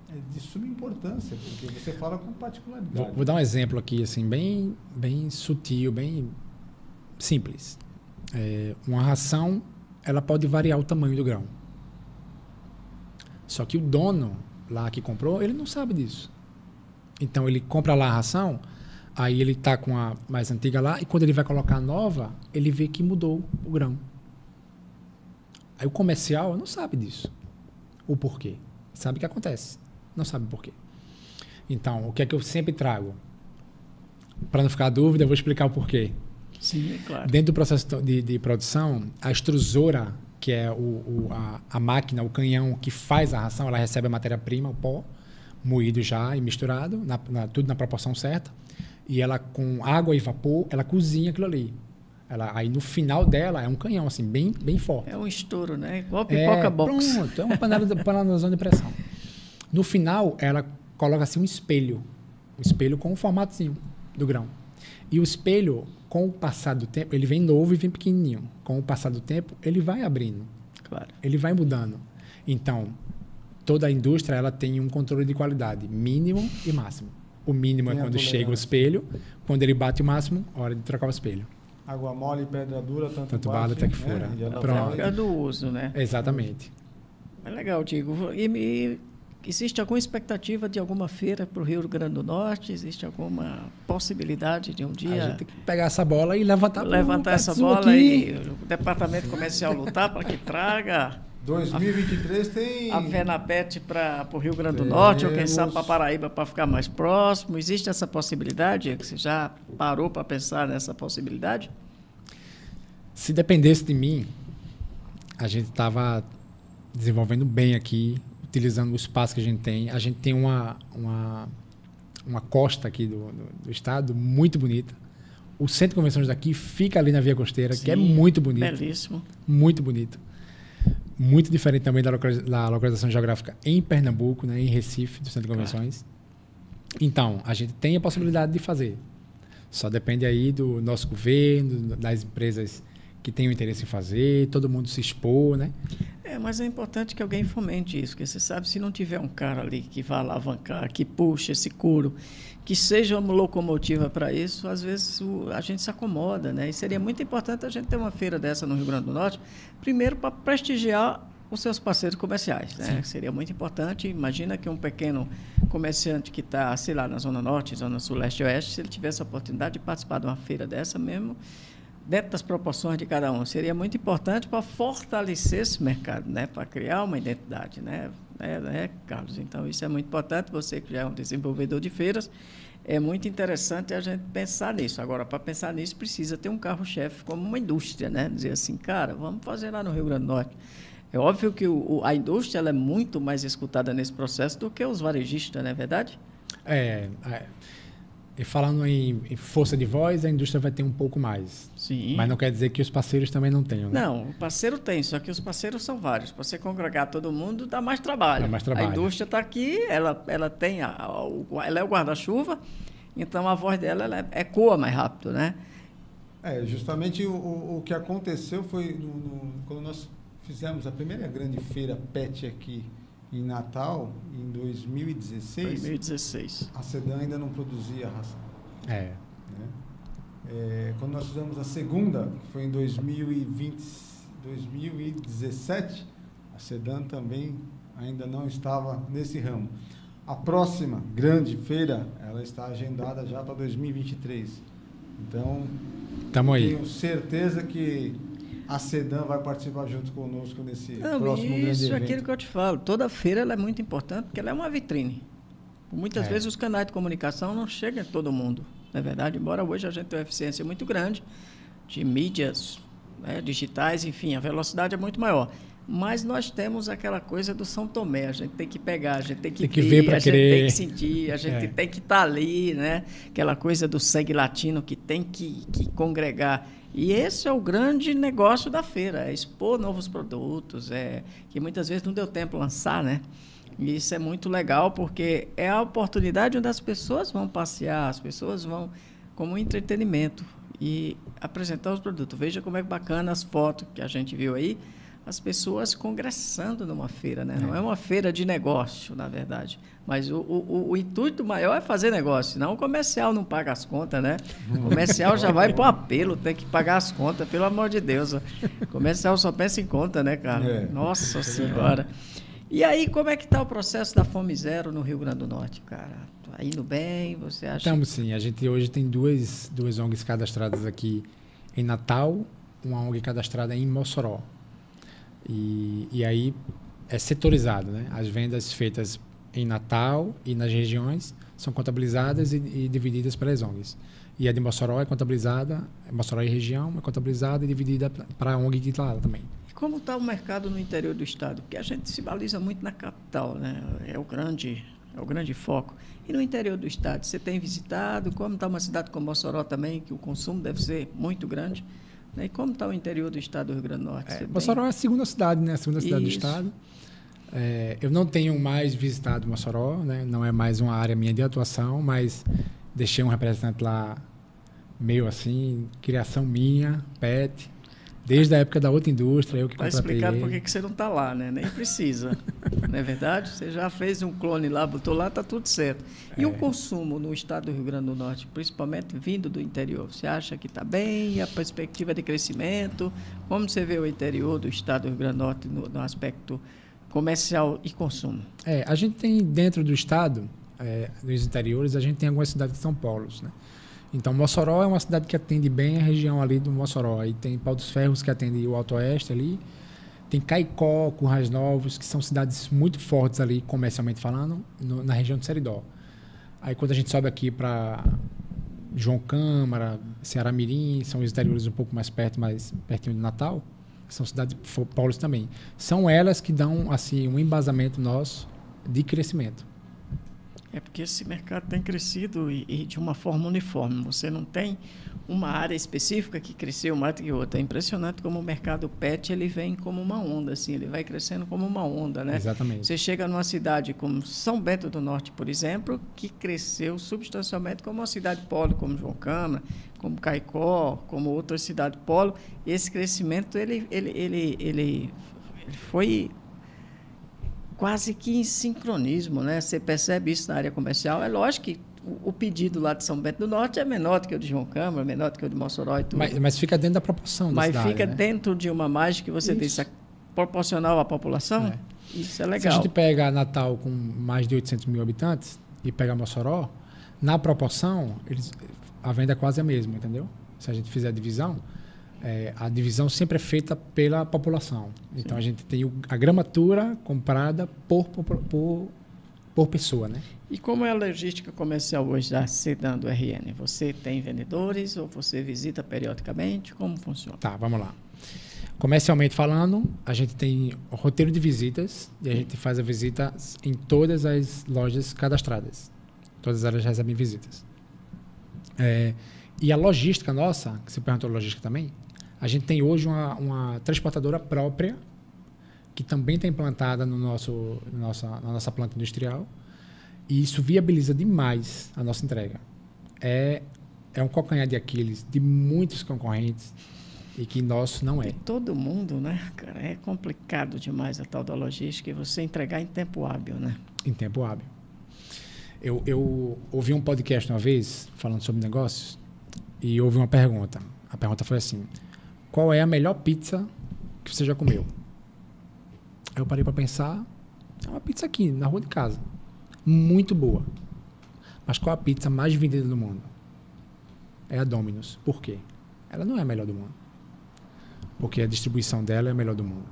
é de suma importância, porque você fala com particularidade. Vou dar um exemplo aqui, assim, bem sutil, bem simples. Uma ração, ela pode variar o tamanho do grão. Só que o dono lá que comprou, ele não sabe disso. Então, ele compra lá a ração, aí ele está com a mais antiga lá, e quando ele vai colocar a nova, ele vê que mudou o grão. Aí o comercial não sabe disso. O porquê. Sabe o que acontece. Não sabe o porquê. Então, o que é que eu sempre trago? Para não ficar dúvida, eu vou explicar o porquê. Sim, claro. Dentro do processo de produção, a extrusora, que é a máquina, o canhão que faz a ração, ela recebe a matéria-prima, o pó, moído já e misturado, tudo na proporção certa, e ela, com água e vapor, ela cozinha aquilo ali. Aí no final dela é um canhão assim, bem forte. É um estouro, né? Igual pipoca box. Pronto, é uma panelazão de pressão. No final, ela coloca assim um espelho com um formatozinho do grão. E o espelho, com o passar do tempo, ele vem novo e vem pequenininho. Com o passar do tempo, ele vai abrindo. Claro. Ele vai mudando. Então, toda a indústria ela tem um controle de qualidade mínimo e máximo. O mínimo é quando chega o espelho, quando ele bate o máximo, hora de trocar o espelho. Água mole e pedra dura, tanto bate até que fura. Pronto. É do uso, né? Exatamente. É legal, Diego. E existe alguma expectativa de alguma feira para o Rio Grande do Norte? Existe alguma possibilidade de um dia... A gente tem que pegar essa bola e levantar essa bola e o departamento comercial lutar para que traga... 2023 tem... A Venapet para o Rio Grande do Norte, ou quem sabe para Paraíba, para ficar mais próximo. Existe essa possibilidade? Você já parou para pensar nessa possibilidade? Se dependesse de mim, a gente estava desenvolvendo bem aqui, utilizando o espaço que a gente tem. A gente tem uma costa aqui do estado muito bonita. O centro de convenções daqui fica ali na Via Costeira, sim, que é muito bonito. Belíssimo. Muito bonito. Muito diferente também da localização geográfica em Pernambuco, né, em Recife, do centro de convenções. Claro. Então, a gente tem a possibilidade de fazer. Só depende aí do nosso governo, das empresas que têm o interesse em fazer, todo mundo se expor, né? Mas é importante que alguém fomente isso, porque você sabe, se não tiver um cara ali que vá alavancar, que puxe esse couro, que seja uma locomotiva para isso, às vezes a gente se acomoda, né? E seria muito importante a gente ter uma feira dessa no Rio Grande do Norte, primeiro para prestigiar os seus parceiros comerciais, né? Seria muito importante. Imagina que um pequeno comerciante que está, sei lá, na Zona Norte, Zona Sul, Leste e Oeste, se ele tivesse a oportunidade de participar de uma feira dessa mesmo, dentro das proporções de cada um, seria muito importante para fortalecer esse mercado, né? Para criar uma identidade, né? Carlos? Então, isso é muito importante. Você que já é um desenvolvedor de feiras, é muito interessante a gente pensar nisso. Agora, para pensar nisso, precisa ter um carro-chefe como uma indústria, né? Dizer assim, cara, vamos fazer lá no Rio Grande do Norte. É óbvio que a indústria ela é muito mais escutada nesse processo do que os varejistas, não é verdade? E falando em força de voz, a indústria vai ter um pouco mais. Sim. Mas não quer dizer que os parceiros também não tenham, né? Não, o parceiro tem, só que os parceiros são vários. Para você congregar todo mundo, dá mais trabalho. Dá mais trabalho. A indústria está aqui, ela tem ela é o guarda-chuva, então a voz dela ela ecoa mais rápido, né? Justamente o que aconteceu foi quando nós fizemos a primeira grande feira PET aqui em Natal, em 2016. 2016. A Sedan ainda não produzia ração. Né? Quando nós fizemos a segunda, que foi em 2017, a Sedan também ainda não estava nesse ramo. A próxima grande feira, ela está agendada já para 2023. Então, tenho certeza que a Sedan vai participar junto conosco nesse próximo grande evento. Isso é aquilo que eu te falo. Toda feira ela é muito importante porque ela é uma vitrine. Muitas vezes os canais de comunicação não chegam a todo mundo, não é verdade? Embora hoje a gente tenha uma eficiência muito grande de mídias, né, digitais, enfim, a velocidade é muito maior. Mas nós temos aquela coisa do São Tomé, a gente tem que pegar, a gente tem que ver para a querer. gente tem que sentir, a gente tem que estar ali, né? Aquela coisa do sangue latino que tem que congregar. E esse é o grande negócio da feira, é expor novos produtos, que muitas vezes não deu tempo lançar, né? E isso é muito legal, porque é a oportunidade onde as pessoas vão passear, as pessoas vão como entretenimento e apresentar os produtos. Veja como é bacana as fotos que a gente viu aí, as pessoas congressando numa feira, né? Não é uma feira de negócio, na verdade. Mas o intuito maior é fazer negócio, senão o comercial não paga as contas, né? O comercial já vai para o apelo, tem que pagar as contas, pelo amor de Deus. O comercial só pensa em conta, né, cara? Nossa Senhora. E aí, como é que está o processo da Fome Zero no Rio Grande do Norte, cara? Está indo bem? Você acha? Estamos sim. A gente hoje tem duas ONGs cadastradas aqui em Natal, uma ONG cadastrada em Mossoró. E aí é setorizado, né? As vendas feitas em Natal e nas regiões são contabilizadas e divididas pelas ONGs. E a de Mossoró é contabilizada, Mossoró e região é contabilizada e dividida para a ONG que está lá também. E como está o mercado no interior do estado? Porque a gente se baliza muito na capital, né? É o grande foco. E no interior do estado, você tem visitado? Como está uma cidade como Mossoró também, que o consumo deve ser muito grande? E como está o interior do estado do Rio Grande do Norte? Mossoró é a segunda cidade, né? A segunda cidade do estado. Eu não tenho mais visitado Mossoró, né? Não é mais uma área minha de atuação, mas deixei um representante lá meio assim, criação minha, PET, desde a época da outra indústria, eu que contratei ele. Vai explicar por que você não está lá, né? Nem precisa, não é verdade? Você já fez um clone lá, botou lá, está tudo certo. E o consumo no estado do Rio Grande do Norte, principalmente vindo do interior, você acha que está bem? A perspectiva de crescimento? Como você vê o interior do estado do Rio Grande do Norte no aspecto comercial e consumo? A gente tem dentro do estado, nos interiores, a gente tem algumas cidades que são polos, né? Então, Mossoró é uma cidade que atende bem a região ali do Mossoró. Aí tem Pau dos Ferros, que atende o Alto Oeste ali. Tem Caicó, Currais Novos, que são cidades muito fortes ali, comercialmente falando, na região de Seridó. Aí, quando a gente sobe aqui para João Câmara, Ceará Mirim, são os interiores um pouco mais perto, mais pertinho de Natal, são cidades polos também. São elas que dão assim um embasamento nosso de crescimento. É porque esse mercado tem crescido e de uma forma uniforme. Você não tem uma área específica que cresceu mais do que outra. É impressionante como o mercado PET ele vem como uma onda, assim, ele vai crescendo como uma onda, né? Exatamente. Você chega numa cidade como São Bento do Norte, por exemplo, que cresceu substancialmente como uma cidade polo, como João Câmara, como Caicó, como outras cidades polo. Esse crescimento ele foi quase que em sincronismo, né? Você percebe isso na área comercial. É lógico que o pedido lá de São Bento do Norte é menor do que o de João Câmara, menor do que o de Mossoró e tudo. Mas fica dentro da proporção da cidade, fica né? dentro de uma margem que você disse, proporcional à população. Isso é legal. Se a gente pega Natal com mais de 800 mil habitantes e pega Mossoró, na proporção, a venda é quase a mesma, entendeu? Se a gente fizer a divisão sempre é feita pela população. Então, a gente tem a gramatura comprada por pessoa, né? E como é a logística comercial hoje da Sedan do RN? Você tem vendedores ou você visita periodicamente? Como funciona? Tá, vamos lá. Comercialmente falando, a gente tem o roteiro de visitas e a gente faz a visita em todas as lojas cadastradas. Todas elas recebem visitas. E a logística nossa, que você perguntou logística também, a gente tem hoje uma transportadora própria, que também está implantada na nossa planta industrial, e isso viabiliza demais a nossa entrega. É um calcanhar de Aquiles de muitos concorrentes e que nosso não é. De todo mundo, né, cara? É complicado demais a tal da logística e você entregar em tempo hábil, né? Em tempo hábil. Eu ouvi um podcast uma vez falando sobre negócios e houve uma pergunta. A pergunta foi assim: qual é a melhor pizza que você já comeu? Eu parei para pensar, é uma pizza aqui, na rua de casa. Muito boa. Mas qual a pizza mais vendida do mundo? É a Domino's. Por quê? Ela não é a melhor do mundo. Porque a distribuição dela é a melhor do mundo.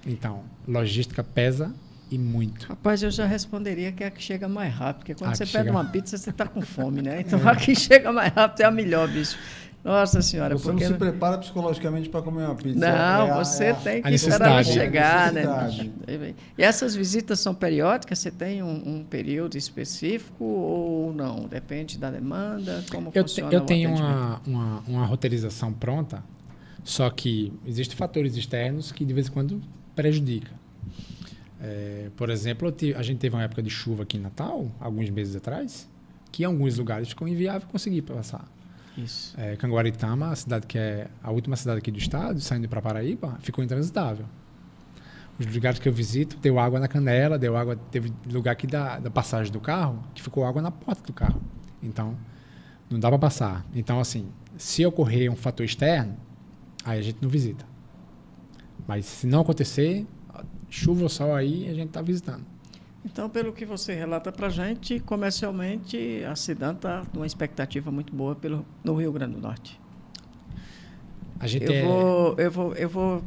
Então, logística pesa e muito. Rapaz, eu já responderia que é a que chega mais rápido, porque quando você pede chega... uma pizza, você está com fome, né? Então, a que chega mais rápido é a melhor, bicho. Nossa Senhora. Você não se prepara psicologicamente para comer uma pizza. Não, você tem que esperar ela chegar, né? E essas visitas são periódicas? Você tem um período específico ou não? Depende da demanda? Como funciona eu tenho uma roteirização pronta, só que existem fatores externos que de vez em quando prejudicam. Por exemplo, a gente teve uma época de chuva aqui em Natal, alguns meses atrás, que em alguns lugares ficou inviável conseguir passar. Isso. Canguaritama, a cidade que é a última cidade aqui do estado, saindo para Paraíba, ficou intransitável. Os lugares que eu visito, deu água na canela, teve lugar aqui da passagem do carro, que ficou água na porta do carro. Então, não dá para passar. Então, assim, se ocorrer um fator externo, aí a gente não visita. Mas se não acontecer, chuva ou sol aí, a gente está visitando. Então, pelo que você relata para a gente, comercialmente, a Cidan está numa expectativa muito boa no Rio Grande do Norte. Eu vou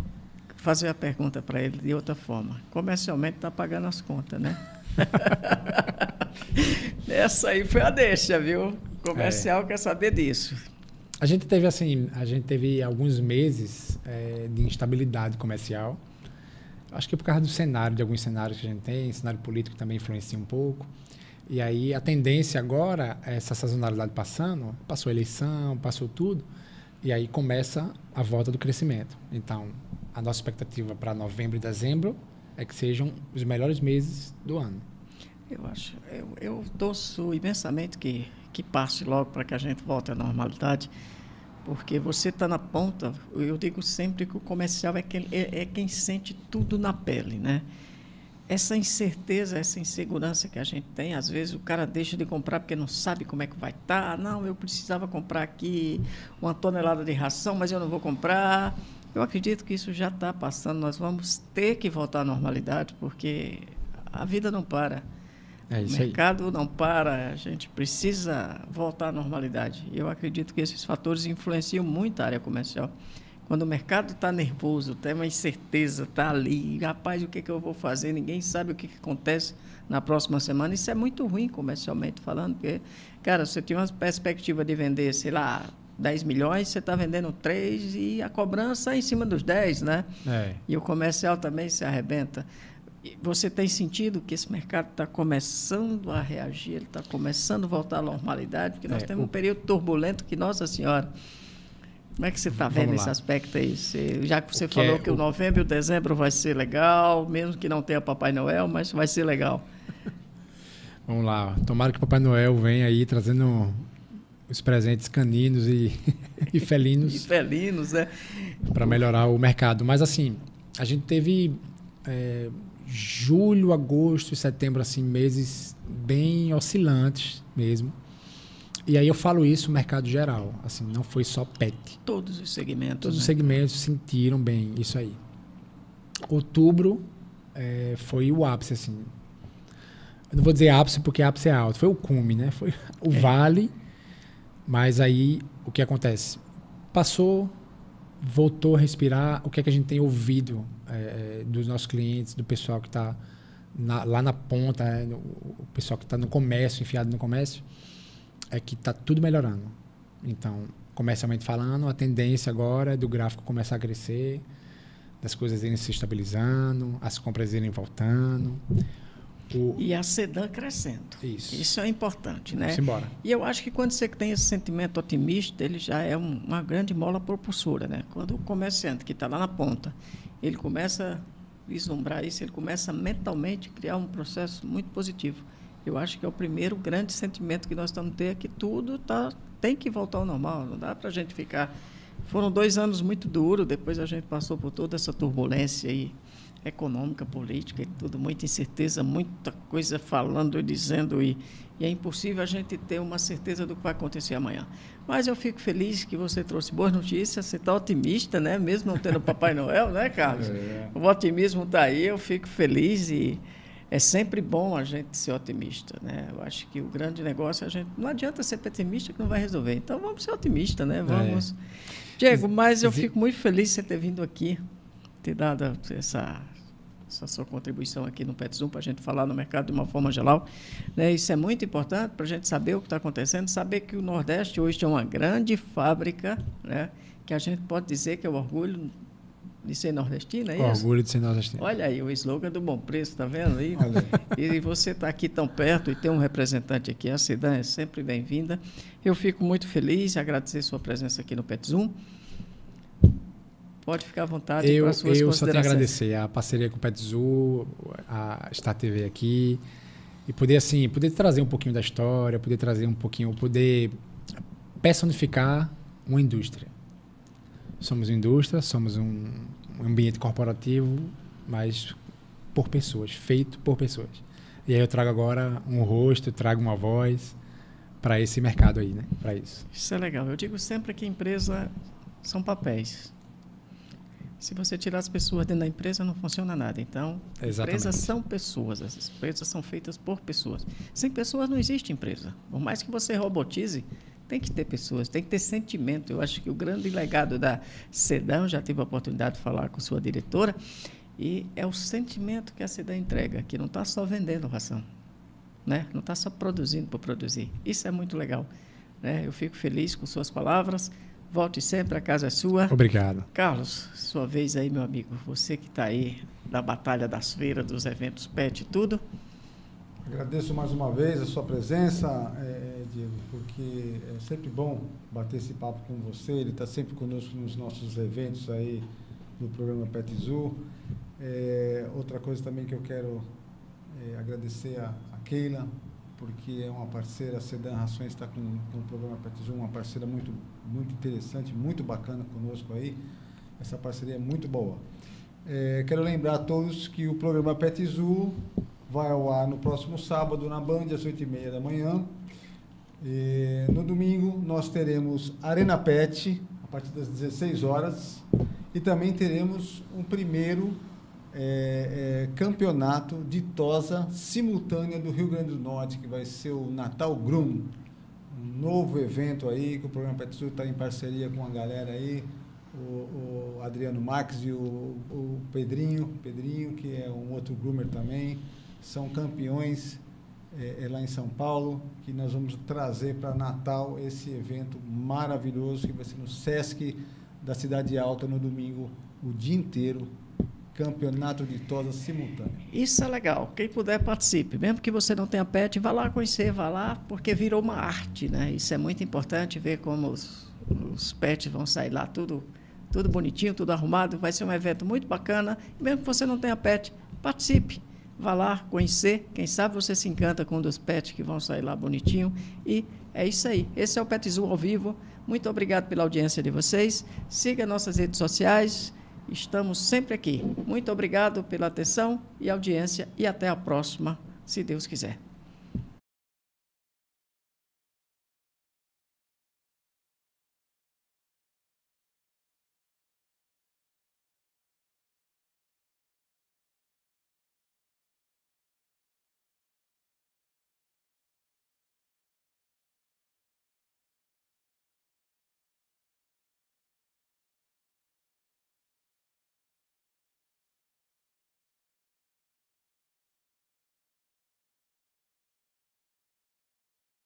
fazer a pergunta para ele de outra forma. Comercialmente, está pagando as contas, né? Essa aí foi a deixa, viu? Comercial quer saber disso. A gente teve alguns meses de instabilidade comercial. Acho que é por causa do cenário, de alguns cenários que a gente tem, cenário político também influencia um pouco. E aí a tendência agora, essa sazonalidade passou a eleição, passou tudo, e aí começa a volta do crescimento. Então, a nossa expectativa para novembro e dezembro é que sejam os melhores meses do ano. Eu torço imensamente que passe logo para que a gente volte à normalidade, porque você está na ponta. Eu digo sempre que o comercial é quem sente tudo na pele, né? Essa incerteza, essa insegurança que a gente tem, às vezes o cara deixa de comprar porque não sabe como é que vai estar. Não, eu precisava comprar aqui 1 tonelada de ração, mas eu não vou comprar. Eu acredito que isso já está passando. Nós vamos ter que voltar à normalidade, porque a vida não para. O mercado não para, a gente precisa voltar à normalidade. Eu acredito que esses fatores influenciam muito a área comercial. Quando o mercado está nervoso, tem uma incerteza, está ali, rapaz, o que eu vou fazer? Ninguém sabe o que acontece na próxima semana. Isso é muito ruim comercialmente falando, porque, cara, você tinha uma perspectiva de vender, sei lá, 10 milhões, você está vendendo 3 e a cobrança é em cima dos 10, né? E o comercial também se arrebenta. Você tem sentido que esse mercado está começando a reagir, ele está começando a voltar à normalidade, porque nós temos um período turbulento que, Nossa Senhora, como é que você está vendo esse aspecto aí? Já que você falou que o novembro e o dezembro vai ser legal, mesmo que não tenha Papai Noel, mas vai ser legal. Vamos lá, tomara que o Papai Noel venha aí trazendo os presentes caninos e felinos. E felinos, né? Para melhorar o mercado. Mas assim, a gente teve... julho, agosto e setembro, assim, meses bem oscilantes mesmo. E aí eu falo isso no mercado geral, assim, não foi só pet. Todos os segmentos. Todos os segmentos sentiram bem isso aí. Outubro foi o ápice, assim. Eu não vou dizer ápice porque ápice é alto, foi o cume, né? Foi o vale, mas aí o que acontece? Passou, voltou a respirar. O que é que a gente tem ouvido dos nossos clientes, do pessoal que está lá na ponta, o pessoal que está no comércio, enfiado no comércio, é que está tudo melhorando. Então, comercialmente falando, a tendência agora é do gráfico começar a crescer, das coisas irem se estabilizando, as compras irem voltando. E a Sedan crescendo. Isso é importante, né? Vamos embora. E eu acho que quando você tem esse sentimento otimista, ele já é uma grande mola propulsora, né? Quando o comerciante que está lá na ponta, ele começa a vislumbrar isso, ele começa mentalmente a criar um processo muito positivo. Eu acho que é o primeiro grande sentimento que nós estamos tendo, é que tudo tem que voltar ao normal, não dá para a gente ficar... Foram 2 anos muito duros, depois a gente passou por toda essa turbulência aí, econômica, política e tudo, muita incerteza, muita coisa falando e dizendo, e é impossível a gente ter uma certeza do que vai acontecer amanhã. Mas eu fico feliz que você trouxe boas notícias, você está otimista, né? Mesmo não tendo Papai Noel, né, Carlos? O otimismo está aí, eu fico feliz e é sempre bom a gente ser otimista, né? Eu acho que o grande negócio, não adianta ser pessimista que não vai resolver, então vamos ser otimistas, né? Vamos... Diego, mas eu fico muito feliz de você ter vindo aqui, ter dado essa sua contribuição aqui no PetZoom para a gente falar no mercado de uma forma geral, né? Isso é muito importante para a gente saber o que está acontecendo, saber que o Nordeste hoje é uma grande fábrica, né? Que a gente pode dizer que é o orgulho de ser nordestino, é isso? Orgulho de ser nordestino. Olha aí, o slogan do Bom Preço, está vendo aí? E você está aqui tão perto e tem um representante aqui, a Sedan é sempre bem-vinda. Eu fico muito feliz e agradecer sua presença aqui no PetZoom. Pode ficar à vontade para as suas considerações. Eu só tenho a agradecer a parceria com o PetZoo, a Star TV aqui, e poder trazer um pouquinho da história, poder personificar uma indústria. Somos indústria, somos um ambiente corporativo, mas por pessoas, feito por pessoas. E aí eu trago agora um rosto, trago uma voz para esse mercado aí, né? Para isso. Isso é legal. Eu digo sempre que empresa são papéis. Se você tirar as pessoas dentro da empresa, não funciona nada. Então, empresas são pessoas. As empresas são feitas por pessoas. Sem pessoas não existe empresa. Por mais que você robotize, tem que ter pessoas, tem que ter sentimento. Eu acho que o grande legado da Sedan, já tive a oportunidade de falar com sua diretora, e é o sentimento que a Sedan entrega, que não está só vendendo ração, né? Não está só produzindo por produzir. Isso é muito legal, né? Eu fico feliz com suas palavras. Volte sempre, a casa é sua. Obrigado. Carlos, sua vez aí, meu amigo. Você que está aí na batalha das feiras, dos eventos PET e tudo. Agradeço mais uma vez a sua presença, Diego, porque é sempre bom bater esse papo com você. Ele está sempre conosco nos nossos eventos aí no programa PetZoo. Outra coisa também que eu quero agradecer a Keila, porque é uma parceira, a Sedan Rações está com o programa PetZoo, uma parceira muito, muito interessante, muito bacana conosco aí. Essa parceria é muito boa. Quero lembrar a todos que o programa PetZoo vai ao ar no próximo sábado, na Band, às 8h30 da manhã. No domingo, nós teremos Arena Pet, a partir das 16 horas. E também teremos um primeiro campeonato de tosa simultânea do Rio Grande do Norte, que vai ser o Natal Groom. Um novo evento aí, que o programa PetZoo está em parceria com a galera aí, o Adriano Marques e o Pedrinho, que é um outro groomer também. São campeões lá em São Paulo, que nós vamos trazer para Natal esse evento maravilhoso, que vai ser no Sesc da Cidade Alta, no domingo, o dia inteiro, campeonato de tosa simultâneo. Isso é legal. Quem puder, participe. Mesmo que você não tenha pet, vá lá conhecer, vá lá, porque virou uma arte, né? Isso é muito importante, ver como os pets vão sair lá, tudo bonitinho, tudo arrumado. Vai ser um evento muito bacana. Mesmo que você não tenha pet, participe. Vá lá conhecer, quem sabe você se encanta com um dos pets que vão sair lá bonitinho. E é isso aí. Esse é o PetZoo ao vivo. Muito obrigado pela audiência de vocês. Siga nossas redes sociais. Estamos sempre aqui. Muito obrigado pela atenção e audiência. E até a próxima, se Deus quiser.